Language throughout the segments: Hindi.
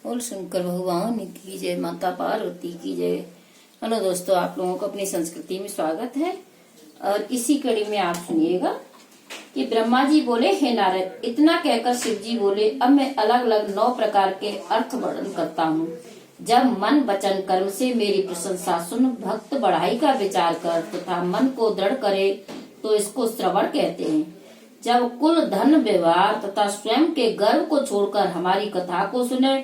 बोल शंकर भगवान की जय, माता पार्वती की जय। हेलो दोस्तों, आप लोगों को अपनी संस्कृति में स्वागत है। और इसी कड़ी में आप सुनिएगा कि ब्रह्मा जी बोले, हे नारद, इतना कहकर शिव जी बोले, अब मैं अलग अलग 9 प्रकार के अर्थ वर्णन करता हूँ। जब मन वचन कर्म से मेरी प्रशंसा सुन भक्त बढ़ाई का विचार कर तथा मन को दृढ़ करे तो इसको श्रवण कहते हैं। जब कुल धन व्यवहार तथा स्वयं के गर्व को छोड़कर हमारी कथा को सुने,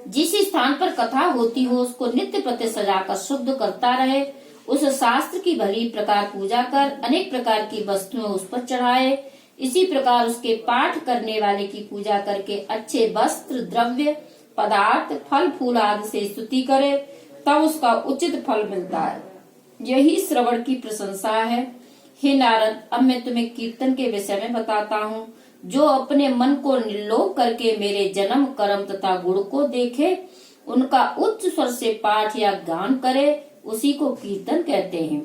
जिस स्थान पर कथा होती हो उसको नित्य प्रति सजाकर शुद्ध करता रहे, उस शास्त्र की भली प्रकार पूजा कर अनेक प्रकार की वस्तुएं उस पर चढ़ाए। इसी प्रकार उसके पाठ करने वाले की पूजा करके अच्छे वस्त्र, द्रव्य, पदार्थ, फल फूल आदि से स्तुति करे, तब उसका उचित फल मिलता है। यही श्रवण की प्रशंसा है। हे नारद, अब मैं तुम्हें कीर्तन के विषय में बताता हूँ। जो अपने मन को निर्लोभ करके मेरे जन्म, कर्म तथा गुण को देखे, उनका उच्च स्वर से पाठ या गान करे, उसी को कीर्तन कहते हैं।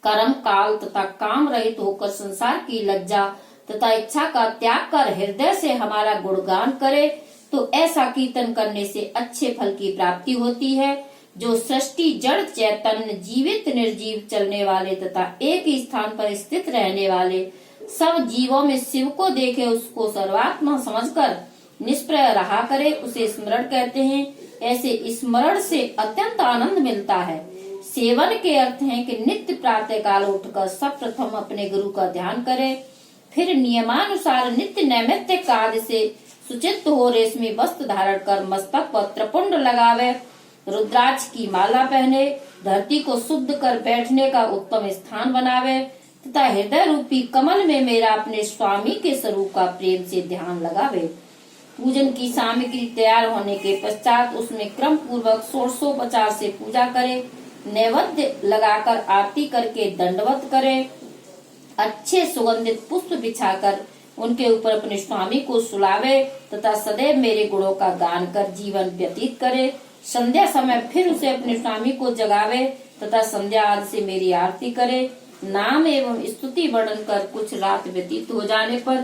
कर्म काल तथा काम रहित होकर संसार की लज्जा तथा इच्छा का त्याग कर हृदय से हमारा गुणगान करे, तो ऐसा कीर्तन करने से अच्छे फल की प्राप्ति होती है। जो सृष्टि, जड़, चैतन्य, जीवित, निर्जीव, चलने वाले तथा एक ही स्थान पर स्थित रहने वाले सब जीवों में शिव को देखे, उसको सर्वात्मा समझकर निष्प्रय रहा करे, उसे स्मरण कहते हैं। ऐसे स्मरण से अत्यंत आनंद मिलता है। सेवन के अर्थ हैं कि नित्य प्रातः काल उठकर सब प्रथम अपने गुरु का ध्यान करे, फिर नियमानुसार नित्य नैमित्य कार्य से सुचित हो रेशमी वस्त्र धारण कर मस्तक पर त्रिपुंड लगावे, रुद्राक्ष की माला पहने, धरती को शुद्ध कर बैठने का उत्तम स्थान बनावे तथा हृदय रूपी कमल में मेरा अपने स्वामी के स्वरूप का प्रेम से ध्यान लगावे। पूजन की सामग्री तैयार होने के पश्चात उसमें क्रम पूर्वक षोडशोपचार से पूजा करे, नैवेद्य लगाकर आरती करके दंडवत करे, अच्छे सुगंधित पुष्प बिछाकर उनके ऊपर अपने स्वामी को सुलावे तथा सदैव मेरे गुणों का गान कर जीवन व्यतीत करे। संध्या समय फिर उसे अपने स्वामी को जगावे तथा संध्या आदि से मेरी आरती करे। नाम एवं स्तुति वर्णन कर कुछ रात व्यतीत हो जाने पर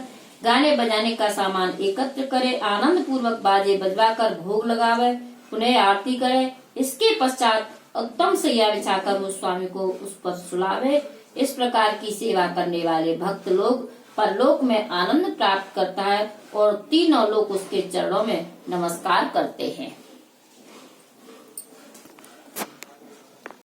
गाने बजाने का सामान एकत्र करे, आनंद पूर्वक बाजे बजवाकर भोग लगावे, पुनः आरती करे। इसके पश्चात उत्तम सैया बिछाकर उस स्वामी को उस पर सुलावे। इस प्रकार की सेवा करने वाले भक्त लोग परलोक में आनंद प्राप्त करता है और तीनों लोग उसके चरणों में नमस्कार करते हैं।